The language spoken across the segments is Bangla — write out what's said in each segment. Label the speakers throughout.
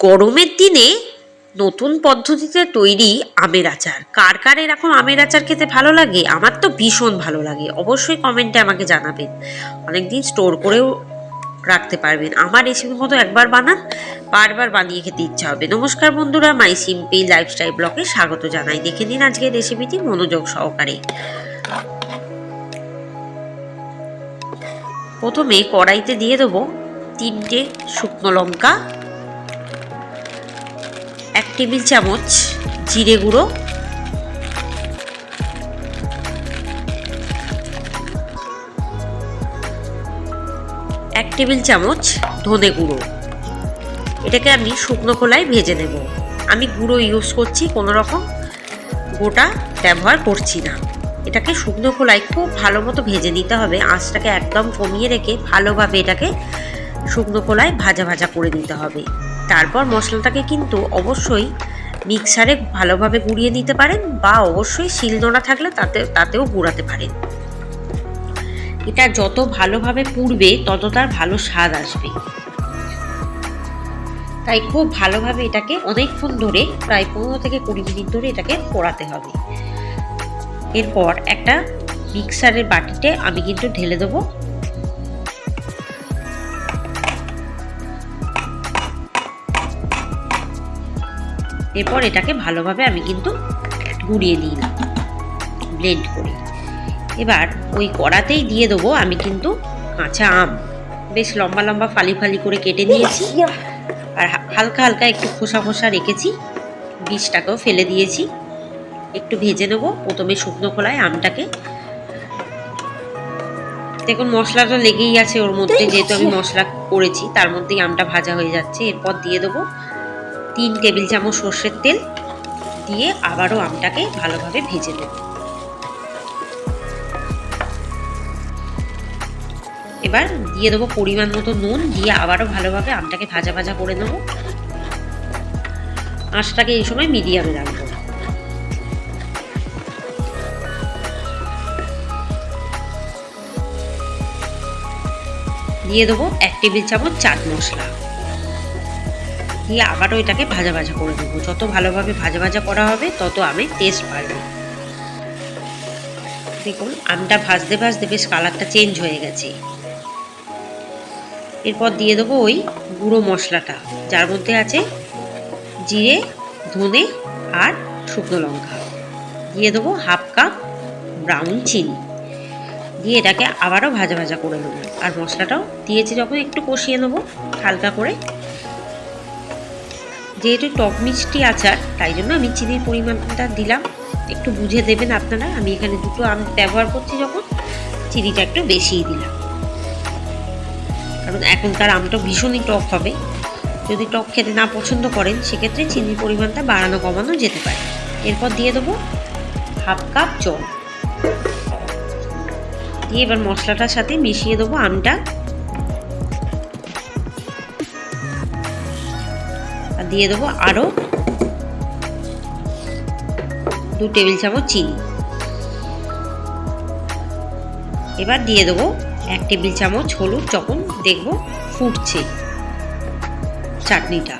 Speaker 1: গরমের দিনে নতুন পদ্ধতিতে তৈরি আমের আচার। কার কার এরকম আমের আচার খেতে ভালো লাগে? আমার তো ভীষণ ভালো লাগে। অবশ্যই কমেন্টে আমাকে জানাবেন। অনেকদিন স্টোর করেও রাখতে পারবেন। আমার রেসিপির মতো একবার বানান, বারবার বানিয়ে খেতে ইচ্ছা হবে। নমস্কার বন্ধুরা, মাই সিম্পল লাইফস্টাইল ব্লগে স্বাগত জানাই। দেখে নিন আজকের রেসিপিটি মনোযোগ সহকারে। প্রথমে কড়াইতে দিয়ে দেবো 3টে শুকনো লঙ্কা, 1 টেবিল চামচ জিরে গুঁড়ো, 1 টেবিল চামচ ধনে গুঁড়ো। এটাকে আমি শুকনো খোলায় ভেজে নেব। আমি গুঁড়ো ইউজ করছি, কোনো রকম গোটা ব্যবহার করছি না। এটাকে শুকনো খোলায় খুব ভালো মতো ভেজে নিতে হবে। আঁচটাকে একদম কমিয়ে রেখে ভালোভাবে এটাকে শুকনো খোলায় ভাজা ভাজা করে নিতে হবে। তারপর মশলাটাকে কিন্তু অবশ্যই মিক্সারে ভালোভাবে গুঁড়িয়ে নিতে পারেন, বা অবশ্যই শিলনোড়া থাকলে তাতেও গুঁড়াতে পারেন। এটা যত ভালোভাবে পুড়বে তত তার ভালো স্বাদ আসবে। তাই খুব ভালোভাবে এটাকে অনেকক্ষণ ধরে, প্রায় 15 থেকে 20 মিনিট ধরে এটাকে পোড়াতে হবে। এরপর একটা মিক্সারের বাটিতে আমি কিন্তু ঢেলে দেবো। এরপর এটাকে ভালোভাবে আমি কিন্তু গুঁড়িয়ে নিলাম ব্লেন্ড করে। এবার ওই কড়াতেই দিয়ে দেবো আমি কিন্তু কাঁচা আম। বেশ লম্বা লম্বা ফালি ফালি করে কেটে নিয়েছি, আর হালকা হালকা একটু খোসা খোসা রেখেছি। বীজটাকেও ফেলে দিয়েছি। একটু ভেজে নেবো প্রথমে শুকনো খোলায় আমটাকে। দেখুন মশলাটা লেগেই আছে ওর মধ্যে, যেহেতু আমি মশলা করেছি তার মধ্যেই আমটা ভাজা হয়ে যাচ্ছে। এরপর দিয়ে দেবো 3 টেবিল চামচ সর্ষের তেল, দিয়ে আবারও আমটাকে ভালোভাবে ভেজে নেব। এবার দিয়ে দেবো পরিমাণ মতো নুন, দিয়ে আবারও ভালোভাবে আমটাকে ভাজা ভাজা করে নেব। আঁচটাকে এই সময় মিডিয়ামে রাখবো। দিয়ে দেবো 1 টেবিল চামচ চাট মশলা, দিয়ে আবারও এটাকে ভাজা ভাজা করে দেবো। যত ভালোভাবে ভাজা ভাজা করা হবে তত আমের টেস্ট বাড়বে। দেখুন আমটা ভাজতে ভাজতে বেশ কালারটা চেঞ্জ হয়ে গেছে। এরপর দিয়ে দেবো ওই গুঁড়ো মশলাটা, যার মধ্যে আছে জিরে, ধনে আর শুকনো লঙ্কা। দিয়ে দেবো 1/2 কাপ ব্রাউন চিনি, দিয়ে এটাকে আবারও ভাজা ভাজা করে নেবো। আর মশলাটাও দিয়েছি যখন একটু কষিয়ে নেবো হালকা করে। যেহেতু টক মিষ্টি আচার, তাই জন্য আমি চিনির পরিমাণটা দিলাম। একটু বুঝে দেবেন আপনারা। আমি এখানে 2টো আম ব্যবহার করছি, যখন চিনিটা একটু বেশিই দিলাম, কারণ এখনকার আমটা ভীষণই টক হবে। যদি টক খেতে না পছন্দ করেন সেক্ষেত্রে চিনির পরিমাণটা বাড়ানো কমানো যেতে পারে। এরপর দিয়ে দেবো 1/2 কাপ জল, দিয়ে এবার মশলাটার সাথে মিশিয়ে দেবো আমটা, আর দিয়ে দেবো আরও 2 টেবিল চামচ চিনি। এবার দিয়ে দেবো 1 টেবিল চামচ হলুদ, যখন দেখবো ফুটছে চাটনিটা।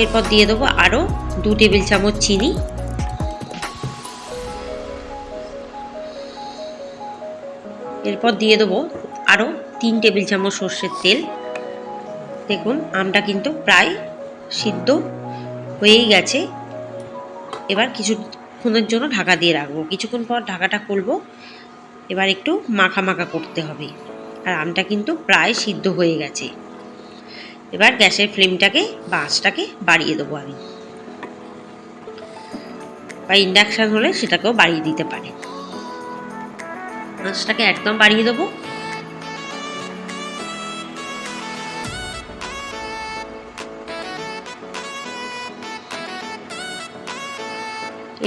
Speaker 1: এরপর দিয়ে দেবো আরও 2 টেবিল চামচ চিনি। এরপর দিয়ে দেবো আরও 3 টেবিল চামচ সর্ষের তেল। দেখুন আমটা কিন্তু প্রায় সিদ্ধ হয়েই গেছে। এবার কিছুক্ষণের জন্য ঢাকা দিয়ে রাখবো। কিছুক্ষণ পর ঢাকাটা খুলবো। এবার একটু মাখা মাখা করতে হবে, আর আমটা কিন্তু প্রায় সিদ্ধ হয়ে গেছে। এবার গ্যাসের ফ্লেমটাকে বা আঁচটাকে বাড়িয়ে দেবো আমি, বা ইন্ডাকশান হলে সেটাকেও বাড়িয়ে দিতে পারে। আঁচটাকে একদম বাড়িয়ে দেবো।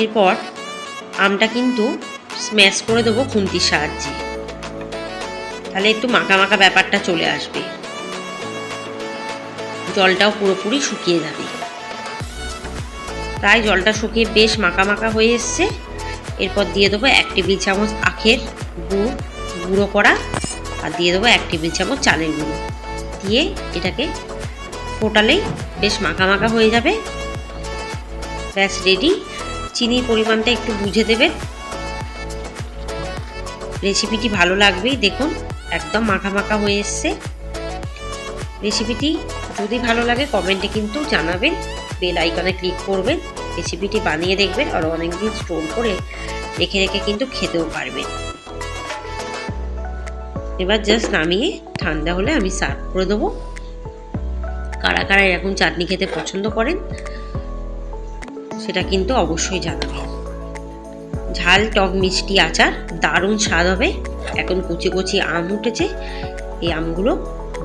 Speaker 1: এরপর আমটা কিন্তু স্ম্যাশ করে দেবো খুন্তির সাহায্যে, তাহলে একটু মাখা মাখা ব্যাপারটা চলে আসবে। জলটাও পুরোপুরি শুকিয়ে যাবে। প্রায় জলটা শুকিয়ে বেশ মাখা মাখা হয়ে এসছে। এরপর দিয়ে দেবো 1 টেবিল চামচ আখের গুঁড়ো করা, আর দিয়ে দেবো 1 টেবিল চামচ চালের গুঁড়ো। দিয়ে এটাকে ফোটালেই বেশ মাখা মাখা হয়ে যাবে। ব্যাস রেডি। চিনির পরিমাণটা একটু বুঝে দেবেন। রেসিপিটি ভালো লাগবেই, দেখুন একদম মাখা মাখা হয়ে এসছে। রেসিপিটি যদি ভালো লাগে কমেন্টে কিন্তু জানাবেন, বেল আইকনে ক্লিক করবেন, রেসিপিটি বানিয়ে দেখবেন আর অনেকদিন স্টোর করে রেখে রেখে কিন্তু খেতেও পারবেন। এবার জাস্ট নামিয়ে ঠান্ডা হলে আমি সার্ভ করে দেবো। কারা কারা এরকম চাটনি খেতে পছন্দ করেন সেটা কিন্তু অবশ্যই জানাবেন। ঝাল টক মিষ্টি আচার দারুণ স্বাদ হবে। এখন কচি কচি আম উঠেছে, এই আমগুলো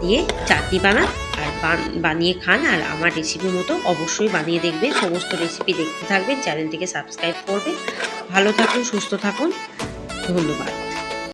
Speaker 1: দিয়ে চাটনি বানান আর বানিয়ে খান। আর আমার রেসিপি মতো অবশ্যই বানিয়ে দেখবেন। সমস্ত রেসিপি দেখতে থাকবেন, চ্যানেলটিকে সাবস্ক্রাইব করবেন। ভালো থাকুন, সুস্থ থাকুন, ধন্যবাদ।